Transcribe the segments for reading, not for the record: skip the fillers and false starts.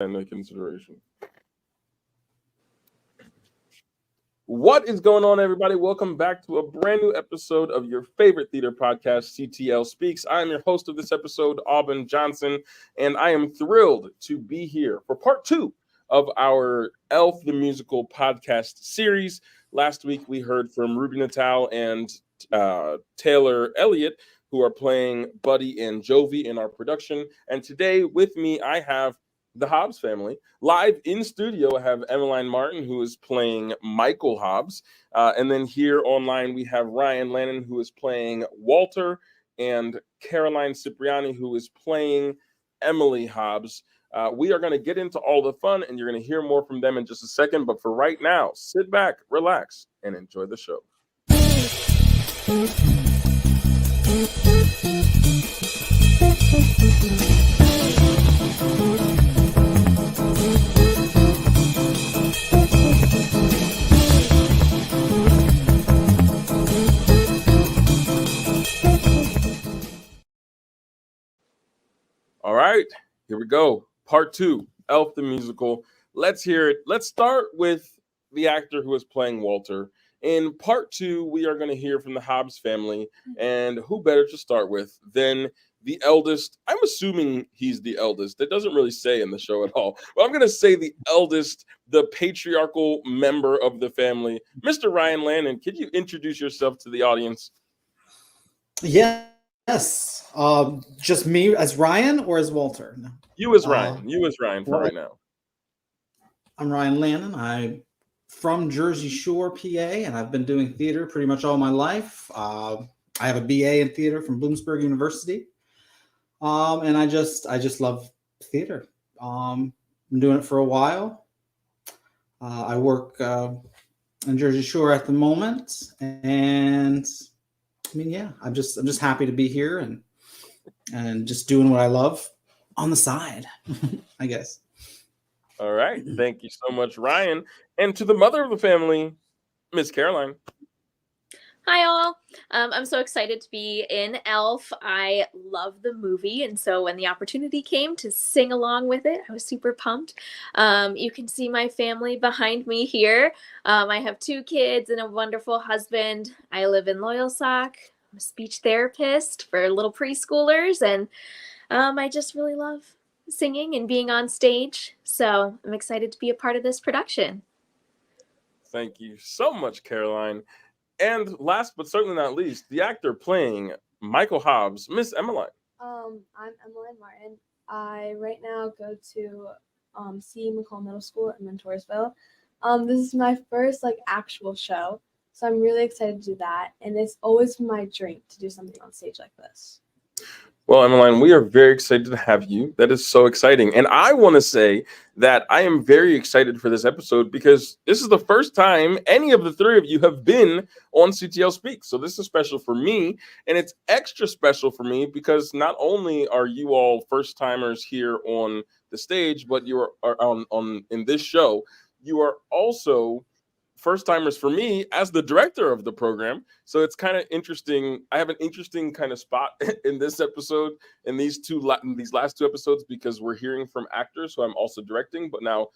into consideration. What is going on, everybody? Welcome back to a brand new episode of your favorite theater podcast, CTL Speaks. I am your host of this episode, Aubyn Johnson, and I am thrilled to be here for part 2 of our Elf the Musical podcast series. Last week, we heard from Ruby Natal and Taylor Elliott, who are playing Buddy and Jovi in our production. And today with me, I have the Hobbs family. Live in studio, I have Emmaline Martin, who is playing Michael Hobbs. And then here online, we have Ryan Lannan, who is playing Walter, and Caroline Cipriani, who is playing Emily Hobbs. We are going to get into all the fun, and you're going to hear more from them in just a second. But for right now, sit back, relax, and enjoy the show. All right, here we go. Part 2, Elf the Musical. Let's hear it. Let's start with the actor who is playing Walter. In part 2, we are going to hear from the Hobbs family. And who better to start with than the eldest? I'm assuming he's the eldest. It doesn't really say in the show at all. But I'm going to say the eldest, the patriarchal member of the family, Mr. Ryan Lannan. Could you introduce yourself to the audience? Yes. Just me as Ryan or as Walter? No. You as Ryan. You as Ryan for right now. I'm Ryan Lannan. I'm from Jersey Shore, PA, and I've been doing theater pretty much all my life. I have a BA in theater from Bloomsburg University, and I just love theater. Been doing it for a while. I work in Jersey Shore at the moment, and I mean, yeah, I'm just happy to be here and just doing what I love on the side, I guess. All right. Thank you so much, Ryan. And to the mother of the family, Miss Caroline. Hi, all. I'm so excited to be in Elf. I love the movie, and so when the opportunity came to sing along with it, I was super pumped. You can see my family behind me here. I have 2 kids and a wonderful husband. I live in Loyalsock. I'm a speech therapist for little preschoolers, and I just really love singing and being on stage. So I'm excited to be a part of this production. Thank you so much, Caroline. And last but certainly not least, the actor playing Michael Hobbs, Miss Emmaline. I'm Emmaline Martin. I right now go to C. McCall Middle School in Montoursville. This is my first actual show, so I'm really excited to do that. And it's always been my dream to do something on stage like this. Well, Emmaline, we are very excited to have you. That is so exciting. And I want to say that I am very excited for this episode because this is the first time any of the 3 of you have been on CTL Speaks. So this is special for me, and it's extra special for me because not only are you all first timers here on the stage, but you are on in this show, you are also first timers for me as the director of the program. So it's kind of interesting. I have an interesting kind of spot in this episode, in these last 2 episodes, because we're hearing from actors who I'm also directing, but now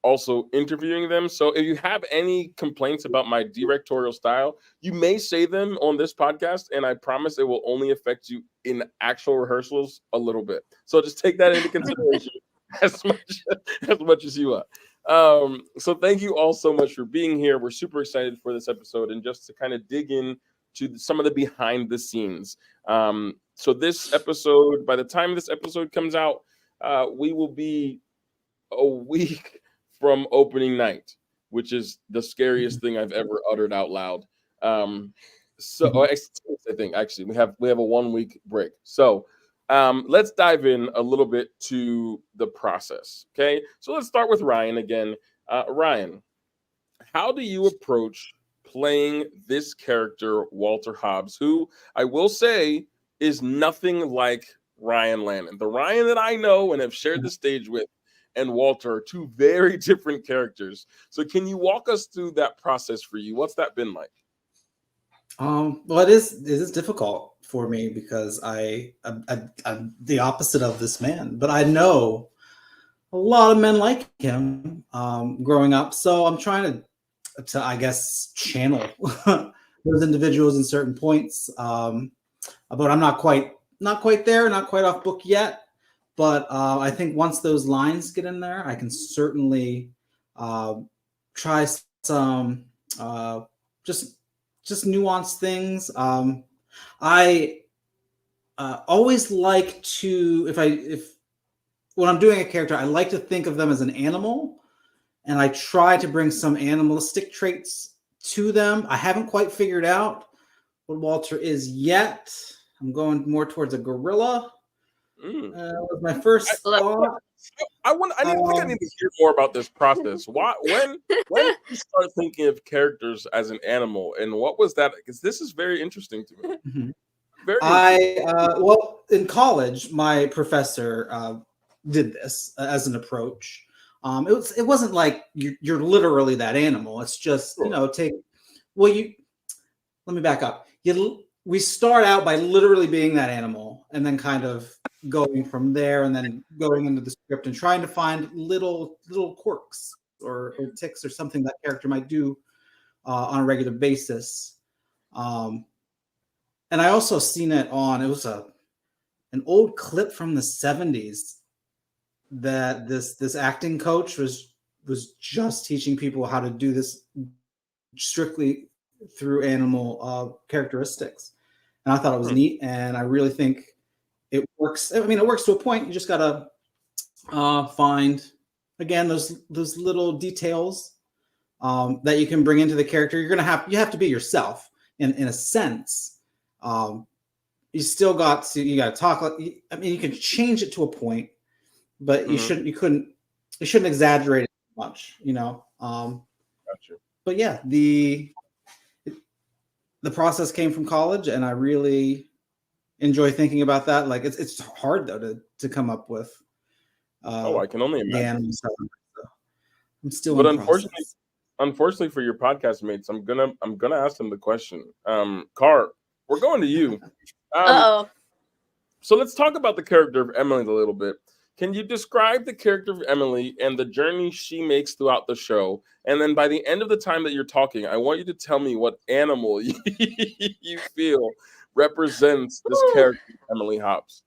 also interviewing them. So if you have any complaints about my directorial style, you may say them on this podcast, and I promise it will only affect you in actual rehearsals a little bit. So just take that into consideration as much as you want. So thank you all so much for being here. We're super excited for this episode and just to kind of dig in to some of the behind the scenes. So this episode, by the time this episode comes out, we will be a week from opening night, which is the scariest thing I've ever uttered out loud. So I think actually we have a 1-week break. So let's dive in a little bit to the process. Okay, so let's start with Ryan again. Ryan, how do you approach playing this character, Walter Hobbs, who I will say is nothing like Ryan Lannan? The Ryan that I know and have shared the stage with and Walter are 2 very different characters. So can you walk us through that process for you? What's that been like? Well, it is difficult for me because I'm the opposite of this man, but I know a lot of men like him growing up. So I'm trying to I guess channel those individuals in certain points. But I'm not quite there, not quite off book yet. But I think once those lines get in there, I can certainly try some just nuanced things. I always like to, if when I'm doing a character, I like to think of them as an animal, and I try to bring some animalistic traits to them. I haven't quite figured out what Walter is yet. I'm going more towards a gorilla. Was my first thought. I think I need to hear more about this process. When did you start thinking of characters as an animal, and what was that? Because this is very interesting to me. Mm-hmm. Very well, in college, my professor did this as an approach. It wasn't like you're literally that animal. It's just, sure. Let me back up. We start out by literally being that animal, and then kind of going from there, and then going into the script and trying to find little quirks or tics or something that character might do on a regular basis. And I also seen it was an old clip from the 70s that this acting coach was just teaching people how to do this strictly through animal characteristics. And I thought it was neat, and I really think it works. I mean, it works to a point. You just gotta find, again, those little details that you can bring into the character. You have to be yourself in a sense. You still got to talk. I mean, you can change it to a point, but you shouldn't exaggerate it too much, Gotcha. But yeah, the process came from college, and I really enjoy thinking about that. Like it's hard though to come up with. I can only imagine. So I'm still. But unfortunately for your podcast mates, I'm gonna ask them the question. Car, we're going to you. So let's talk about the character of Emily a little bit. Can you describe the character of Emily and the journey she makes throughout the show? And then by the end of the time that you're talking, I want you to tell me what animal you feel represents this character, Emily Hobbs.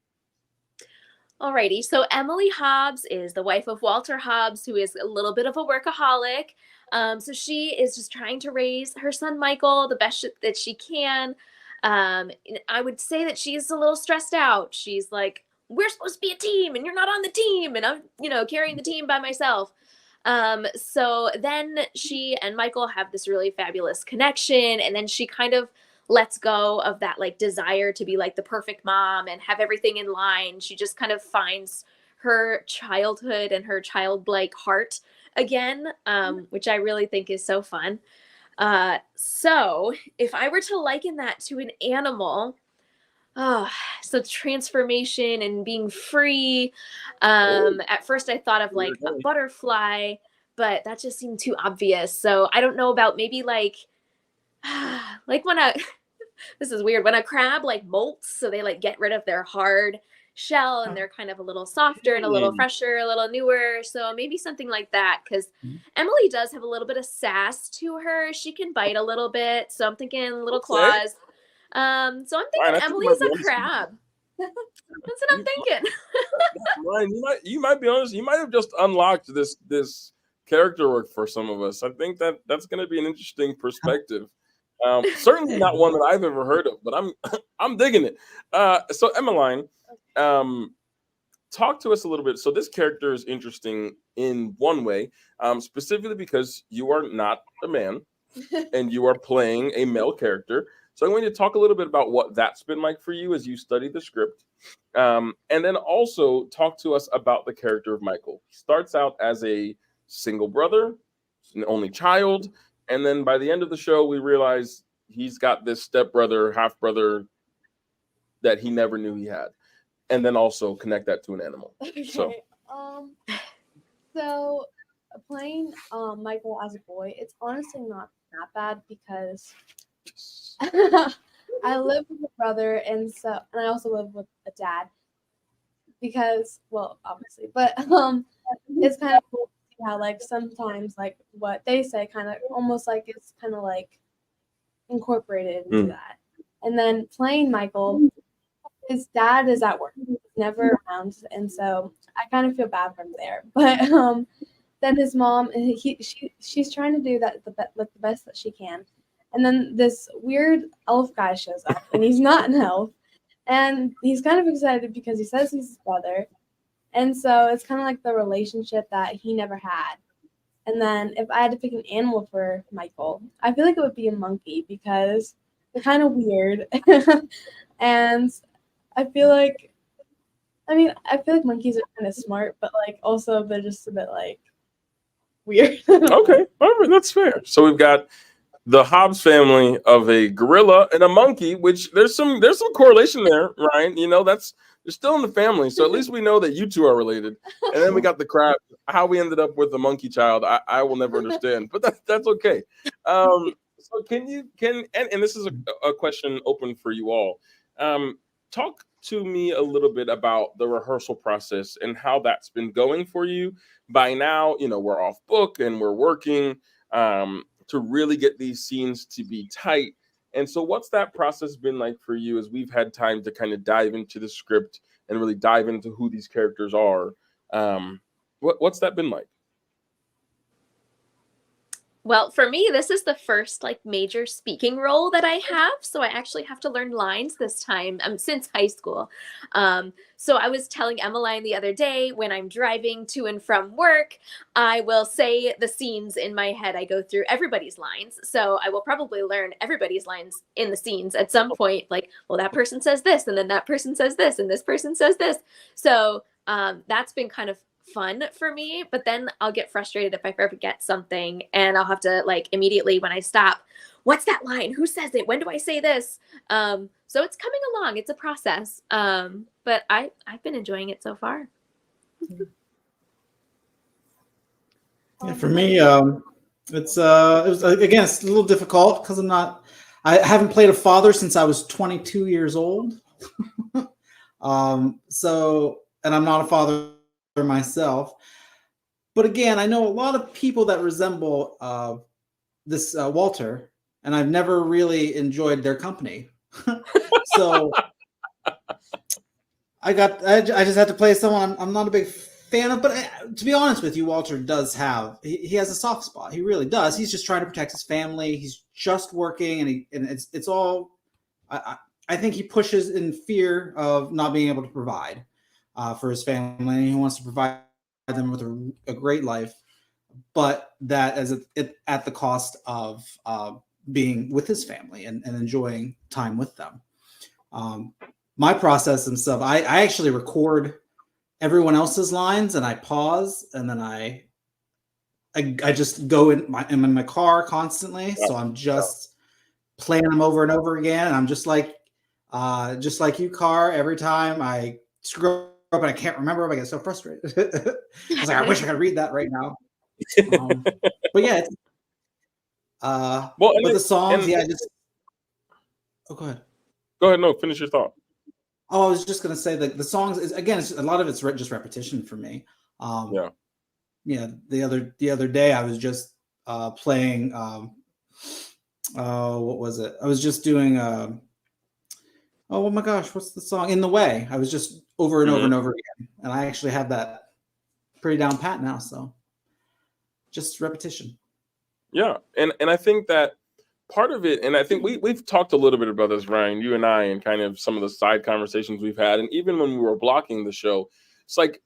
Alrighty, so Emily Hobbs is the wife of Walter Hobbs, who is a little bit of a workaholic. So she is just trying to raise her son Michael the best that she can. I would say that she's a little stressed out. She's like, we're supposed to be a team, and you're not on the team, and I'm, carrying the team by myself. So then she and Michael have this really fabulous connection, and then she kind of lets go of that like desire to be like the perfect mom and have everything in line. She just kind of finds her childhood and her childlike heart again, which I really think is so fun. So if I were to liken that to an animal, so transformation and being free. At first I thought of like a butterfly, but that just seemed too obvious. So I don't know about maybe like when this is weird, when a crab like molts, so they like get rid of their hard shell and they're kind of a little softer and a little fresher, a little newer. So maybe something like that, because Emily does have a little bit of sass to her. She can bite a little bit. So I'm thinking little claws. So I'm thinking Emily's a crab. That's what I'm thinking. Ryan, you might be honest. You might have just unlocked this character work for some of us. I think that's going to be an interesting perspective. Certainly not one that I've ever heard of, but I'm digging it. So Emmaline, talk to us a little bit. So this character is interesting in one way, specifically because you are not a man and you are playing a male character. So I'm going to talk a little bit about what that's been like for you as you study the script. And then also talk to us about the character of Michael. He starts out as a single brother, an only child. And then by the end of the show, we realize he's got this stepbrother, half-brother that he never knew he had. And then also connect that to an animal. Okay. So Playing Michael as a boy, it's honestly not that bad because I live with a brother, and I also live with a dad because, well, obviously, but it's kind of cool to see how like sometimes like what they say kind of almost like it's kind of like incorporated into that. And then playing Michael, his dad is at work, he's never around, and so I kind of feel bad for him there. But then his mom, she's trying to do that the best that she can, and then this weird elf guy shows up, and he's not an elf, and he's kind of excited because he says he's his brother, and so it's kind of like the relationship that he never had. And then if I had to pick an animal for Michael, I feel like it would be a monkey because they're kind of weird. And I feel like monkeys are kind of smart, but like also they're just a bit like weird. Okay, all right, that's fair. So we've got the Hobbs family of a gorilla and a monkey, which there's some correlation there, Ryan. You know, they're still in the family, so at least we know that you two are related. And then we got the crab. How we ended up with the monkey child, I will never understand, but that's okay. So and this is a question open for you all. Talk to me a little bit about the rehearsal process and how that's been going for you. By now, you know, we're off book and we're working to really get these scenes to be tight. And so what's that process been like for you as we've had time to kind of dive into the script and really dive into who these characters are? What's that been like? Well, for me, this is the first like major speaking role that I have. So I actually have to learn lines this time since high school. So I was telling Emmaline the other day when I'm driving to and from work, I will say the scenes in my head. I go through everybody's lines. So I will probably learn everybody's lines in the scenes at some point. Like, well, that person says this, and then that person says this, and this person says this. So that's been kind of fun for me, but then I'll get frustrated if I forget something, and I'll have to like immediately when I stop, what's that line? Who says it? When do I say this? So it's coming along. It's a process. But I've been enjoying it so far. Yeah, for me, it was again, it's a little difficult because I haven't played a father since I was 22 years old. And I'm not a father myself, but again, I know a lot of people that resemble this Walter, and I've never really enjoyed their company. So I just had to play someone I'm not a big fan of, but to be honest with you, Walter does he has a soft spot. He really does. He's just trying to protect his family. He's just working, and it's all. I think he pushes in fear of not being able to provide for his family, and he wants to provide them with a great life, but that at the cost of being with his family and enjoying time with them. My process and stuff, I actually record everyone else's lines, and I pause, and then I just go I'm in my car constantly, so I'm just playing them over and over again. And I'm just like you, Car. Every time I screw up and I can't remember them, I get so frustrated. I was like, I wish I could read that right now. But yeah, but the songs, oh, go ahead. Go ahead. No, finish your thought. Oh, I was just gonna say that the songs is again, a lot of it's just repetition for me. Yeah. The other day I was just playing. What was it? I was just doing. Oh my gosh, what's the song? In the Way. I was just over and over and over again, and I actually have that pretty down pat now. So just repetition. Yeah, and I think that part of it, and I think we've talked a little bit about this, Ryan, you and I, and kind of some of the side conversations we've had, and even when we were blocking the show, it's like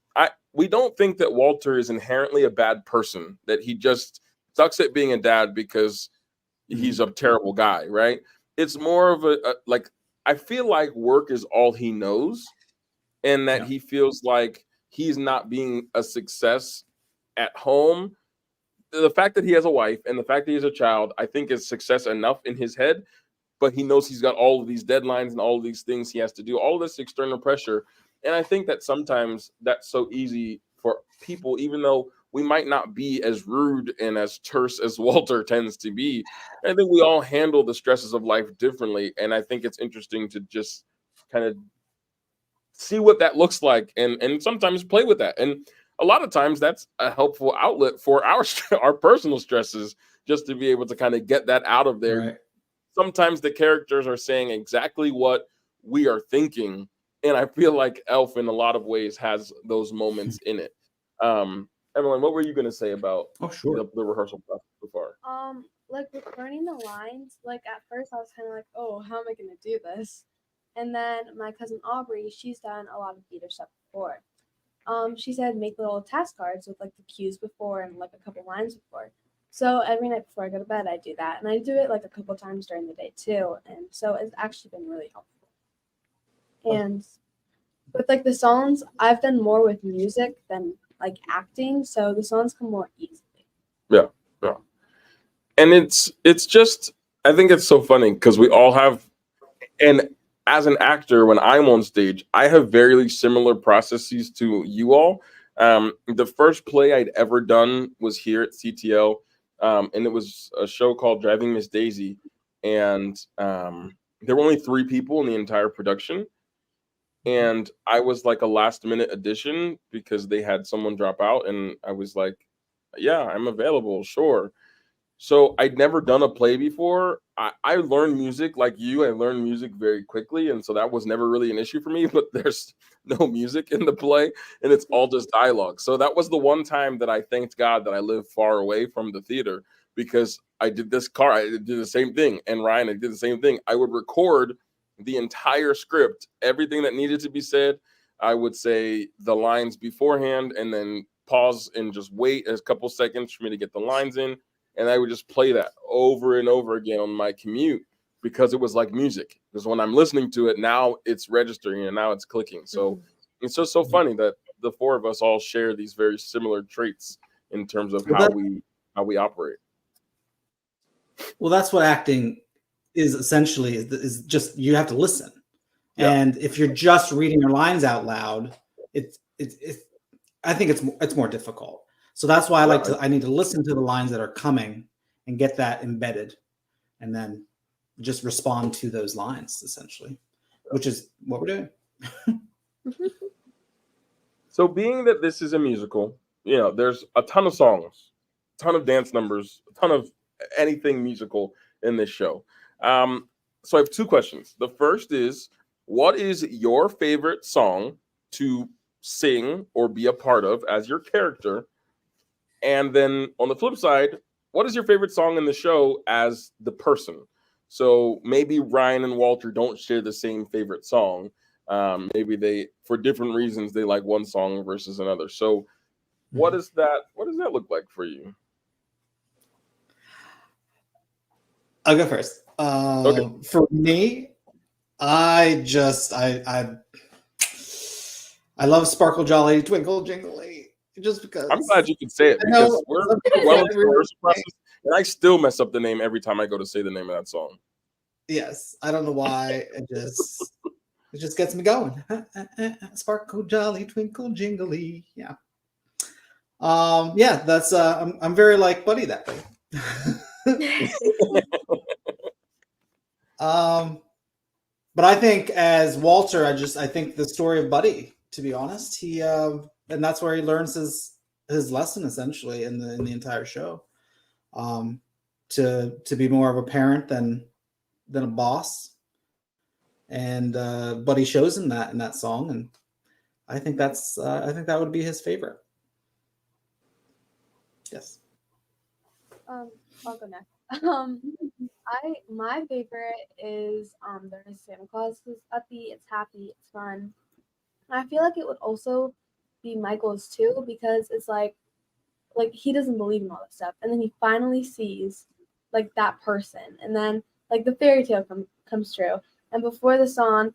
we don't think that Walter is inherently a bad person, that he just sucks at being a dad because he's a terrible guy, right? It's more of like, I feel like work is all he knows, and that he feels like he's not being a success at home. The fact that he has a wife and the fact that he has a child, I think is success enough in his head, but he knows he's got all of these deadlines and all of these things he has to do, all this external pressure. And I think that sometimes that's so easy for people, even though we might not be as rude and as terse as Walter tends to be. I think we all handle the stresses of life differently. And I think it's interesting to just kind of see what that looks like and sometimes play with that. And a lot of times that's a helpful outlet for our personal stresses, just to be able to kind of get that out of there. Right. Sometimes the characters are saying exactly what we are thinking, and I feel like Elf in a lot of ways has those moments in it. Emmaline, what were you going to say about Oh, sure. the rehearsal process so far? Like with learning the lines, like at first I was kind of like, oh, how am I gonna do this? And then my cousin Aubrey, she's done a lot of theater stuff before. She said make little task cards with like the cues before and like a couple lines before. So every night before I go to bed, I do that, and I do it like a couple times during the day too. And so it's actually been really helpful. And with like the songs, I've done more with music than like acting, so the songs come more easily. Yeah, yeah. And it's just, I think it's so funny because we all have, and as an actor, when I'm on stage, I have very similar processes to you all. The first play I'd ever done was here at CTL, and it was a show called Driving Miss Daisy, and there were only 3 people in the entire production, and I was like a last minute addition because they had someone drop out, and I was like, yeah, I'm available, sure. So I'd never done a play before. I learned music like you. I learned music very quickly, and so that was never really an issue for me. But there's no music in the play, and it's all just dialogue. So that was the one time that I thanked God that I lived far away from the theater, because I did the same thing, and Ryan, I did the same thing. I would record the entire script, everything that needed to be said. I would say the lines beforehand, and then pause and just wait a couple seconds for me to get the lines in, and I would just play that over and over again on my commute, because it was like music. Because when I'm listening to it, now it's registering and now it's clicking. So it's just so funny that the 4 of us all share these very similar traits in terms of how we operate. Well, that's what acting is essentially, is just, you have to listen. Yeah. And if you're just reading your lines out loud, it's I think it's more difficult. So that's why I need to listen to the lines that are coming and get that embedded, and then just respond to those lines, essentially, which is what we're doing. So being that this is a musical, there's a ton of songs, a ton of dance numbers, a ton of anything musical in this show. So I have 2 questions. The first is, what is your favorite song to sing or be a part of as your character? And then on the flip side, what is your favorite song in the show as the person? So maybe Ryan and Walter don't share the same favorite song. Maybe they, for different reasons, they like one song versus another. So what does that look like for you? I'll go first. Okay. For me, I love Sparkle Jolly Twinkle Jingly, just because. I'm glad you could say it, because we're well into the rehearsal process, and I still mess up the name every time I go to say the name of that song. Yes, I don't know why. It just gets me going. Sparkle Jolly Twinkle Jingly. Yeah. Yeah, that's I'm very like Buddy that way. But I think as Walter, I think the story of Buddy, to be honest, he and that's where he learns his lesson, essentially, in the entire show, to be more of a parent than a boss, and Buddy shows him that in that song, and I think that would be his favorite. Yes. I'll go next. My favorite is there's Santa Claus, who's uppy, it's happy, it's fun. I feel like it would also be Michael's too, because it's like he doesn't believe in all that stuff, and then he finally sees like that person, and then like the fairy tale comes true. And before the song,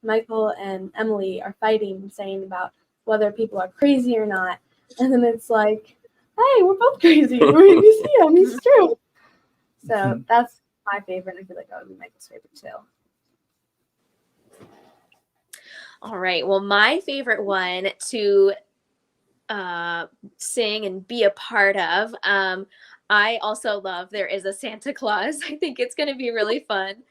Michael and Emily are fighting, saying about whether people are crazy or not, and then it's like, hey, we're both crazy. We see him, he's true. So that's my favorite. I feel like that would be Michael's favorite too. All right. Well, my favorite one to sing and be a part of, I also love There Is a Santa Claus. I think it's going to be really fun.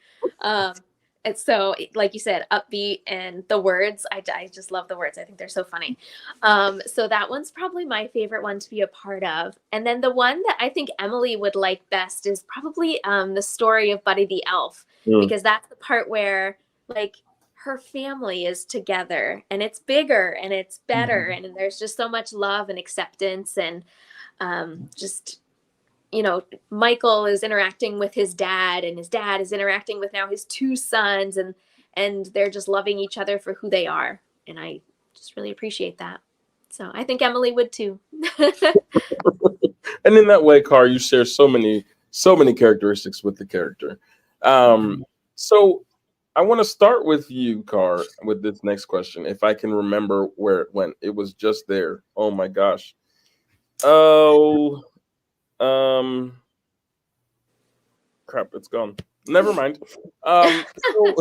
It's so, like you said, upbeat, and the words, I just love the words. I think they're so funny. So that one's probably my favorite one to be a part of. And then the one that I think Emily would like best is probably the story of Buddy the Elf, because that's the part where like her family is together and it's bigger and it's better, and there's just so much love and acceptance, and just, you know, Michael is interacting with his dad, and his dad is interacting with now his two sons, and they're just loving each other for who they are. And I just really appreciate that. So I think Emily would too. And in that way, Car, you share so many characteristics with the character. So I want to start with you, Car, with this next question. If I can remember where it went, it was just there. Oh my gosh. Oh, crap, it's gone. Never mind. So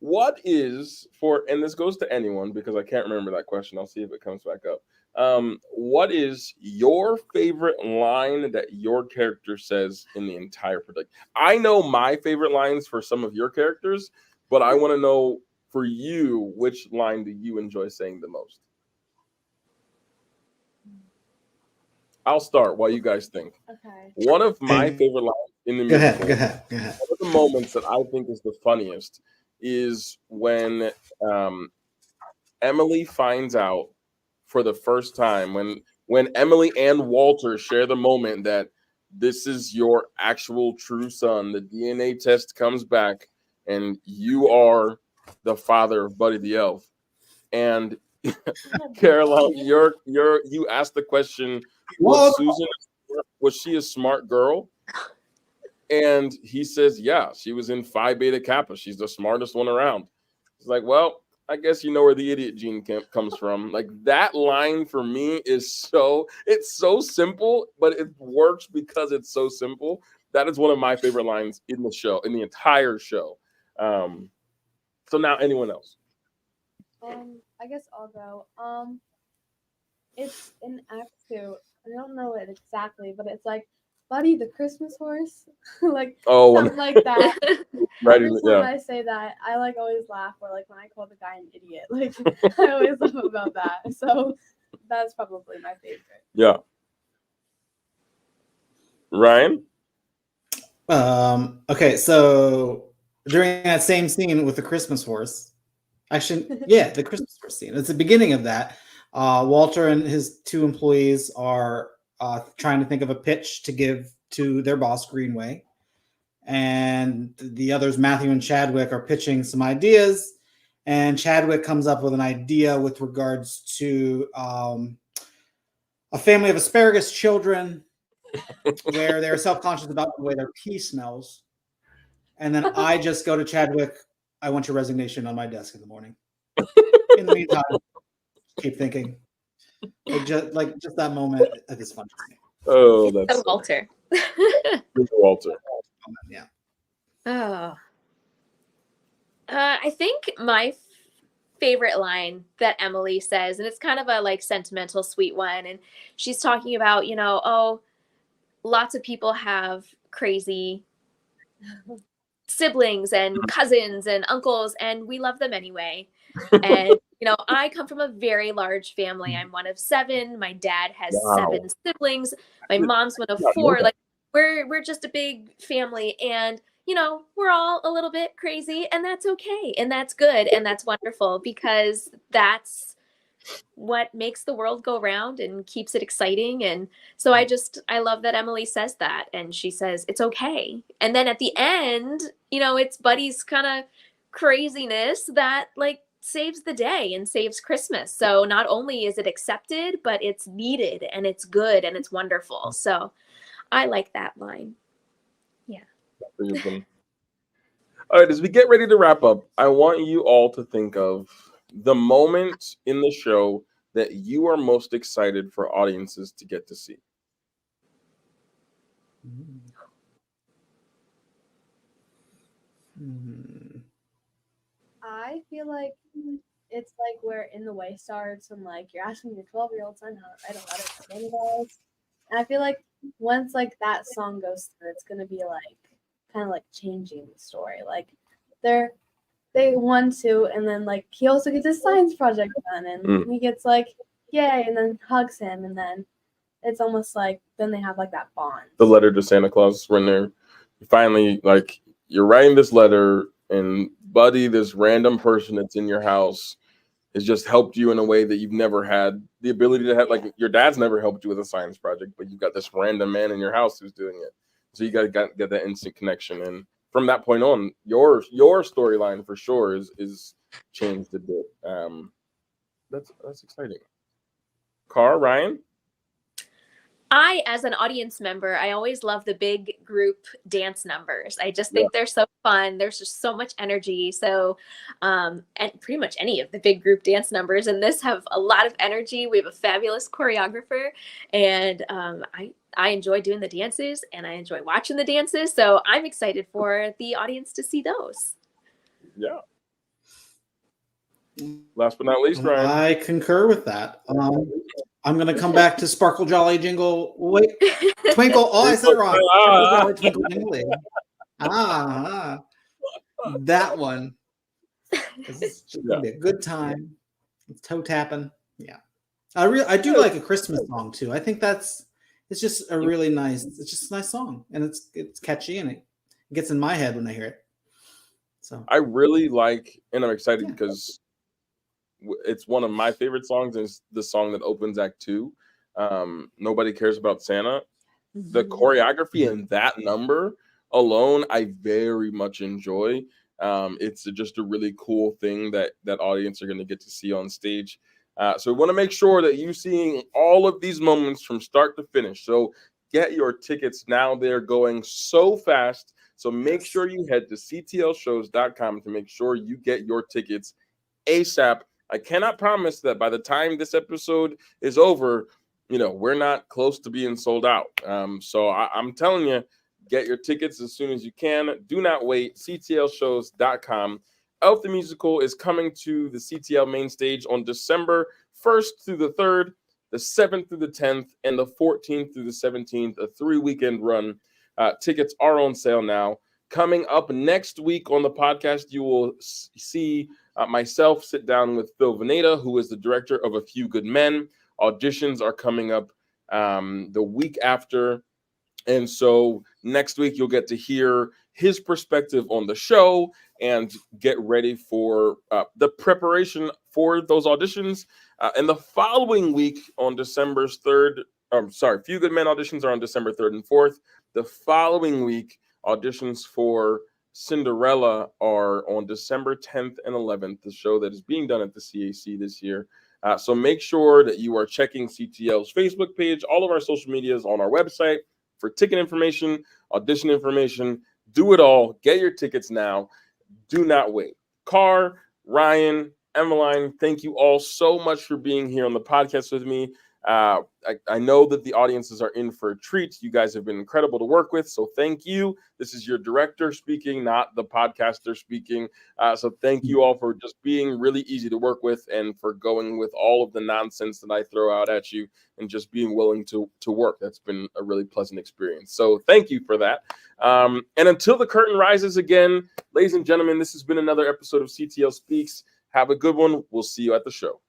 what is and this goes to anyone because I can't remember that question. I'll see if it comes back up. What is your favorite line that your character says in the entire production? I know my favorite lines for some of your characters, but I want to know for you, which line do you enjoy saying the most? I'll start while you guys think. Okay. One of my favorite lines in the musical, Go ahead. one of the moments that I think is the funniest, is when Emily finds out for the first time, when Emily and Walter share the moment that this is your actual true son. The DNA test comes back, and you are the father of Buddy the Elf. And Caroline, you asked the question, was she a smart girl? And he says, yeah, she was in Phi Beta Kappa. She's the smartest one around. It's like, well, I guess you know where the idiot gene comes from. Like, that line for me is it's so simple, but it works because it's so simple. That is one of my favorite lines in the show, in the entire show. So now, anyone else? I guess I'll go. It's in Act 2. I don't know it exactly, but it's like Buddy the Christmas horse, like something like that. Right, Every time I say that, I like always laugh, or like when I call the guy an idiot, like I always laugh about that. So that's probably my favorite. Yeah. Ryan? Okay, so during that same scene with the Christmas horse, the Christmas horse scene. It's the beginning of that. Walter and his two employees are trying to think of a pitch to give to their boss, Greenway. And the others, Matthew and Chadwick, are pitching some ideas. And Chadwick comes up with an idea with regards to a family of asparagus children where they're self-conscious about the way their pee smells. And then I just go to Chadwick, I want your resignation on my desk in the morning. In the meantime, keep thinking. Just that moment, it is fun to see. Oh, that's Walter. Walter. Yeah. Oh. I think my favorite line that Emily says, and it's kind of a like sentimental, sweet one, and she's talking about, lots of people have crazy siblings and cousins and uncles, and we love them anyway. And I come from a very large family. I'm one of 7. My dad has 7 siblings. My mom's one of 4. Like we're just a big family, and we're all a little bit crazy, and that's okay, and that's good, and that's wonderful, because that's what makes the world go round and keeps it exciting. And so I love that Emily says that, and she says it's okay. And then at the end, it's Buddy's kind of craziness that like saves the day and saves Christmas. So not only is it accepted, but it's needed, and it's good, and it's wonderful. So I like that line. Yeah. All right, as we get ready to wrap up, I want you all to think of the moment in the show that you are most excited for audiences to get to see. I feel like it's like where In the Way starts, and like you're asking your 12-year-old son how to write a letter to Santa Claus. And I feel like once like that song goes through, it's gonna be like kind of like changing the story. Like they're they won too, and then like he also gets his science project done, and he gets like yay, and then hugs him, and then it's almost like then they have like that bond. The letter to Santa Claus when they're finally like you're writing this letter, and Buddy, this random person that's in your house, has just helped you in a way that you've never had the ability to have. Like your dad's never helped you with a science project, but you've got this random man in your house who's doing it. So you got to get that instant connection, and from that point on, your storyline for sure is changed a bit. That's exciting. Ryan. I, as an audience member, I always love the big group dance numbers. I just think they're so fun. There's just so much energy. So, and pretty much any of the big group dance numbers in this have a lot of energy. We have a fabulous choreographer, and I enjoy doing the dances, and I enjoy watching the dances. So I'm excited for the audience to see those. Yeah. Last but not least, Ryan. I concur with that. I'm going to come back to Sparkle Jolly Jingle. Wait, Twinkle. Oh, I said it wrong. Sparkle Jolly Twinkle Jingle. That one. It's just going to be a good time. It's toe tapping. Yeah. I do like a Christmas song too. I think it's just a really nice, it's just a nice song, and it's catchy, and it gets in my head when I hear it. So I really like, and I'm excited because it's one of my favorite songs. Is the song that opens Act 2. Nobody Cares About Santa. The choreography in that number alone, I very much enjoy. It's just a really cool thing that audience are going to get to see on stage. So we want to make sure that you're seeing all of these moments from start to finish. So get your tickets now. They're going so fast. So make sure you head to ctlshows.com to make sure you get your tickets ASAP. I cannot promise that by the time this episode is over, we're not close to being sold out. So I'm telling you, get your tickets as soon as you can. Do not wait. CTLshows.com. Elf the Musical is coming to the CTL main stage on December 1st through the 3rd, the 7th through the 10th, and the 14th through the 17th, a 3-weekend run. Tickets are on sale now. Coming up next week on the podcast, you will see myself sit down with Phil Veneta, who is the director of A Few Good Men. Auditions are coming up the week after. And so next week, you'll get to hear his perspective on the show and get ready for the preparation for those auditions. And the following week on December 3rd, Few Good Men auditions are on December 3rd and 4th. The following week, auditions for Cinderella are on December 10th and 11th, the show that is being done at the CAC this year. So make sure that you are checking CTL's Facebook page, all of our social medias on our website for ticket information, audition information. Do it all. Get your tickets now. Do not wait. Ryan, Emmaline, thank you all so much for being here on the podcast with me. I know that the audiences are in for a treat. You guys have been incredible to work with, so thank you. This is your director speaking, not the podcaster speaking. So thank you all for just being really easy to work with and for going with all of the nonsense that I throw out at you and just being willing to work. That's been a really pleasant experience. So thank you for that. And until the curtain rises again, ladies and gentlemen, this has been another episode of CTL Speaks. Have a good one. We'll see you at the show.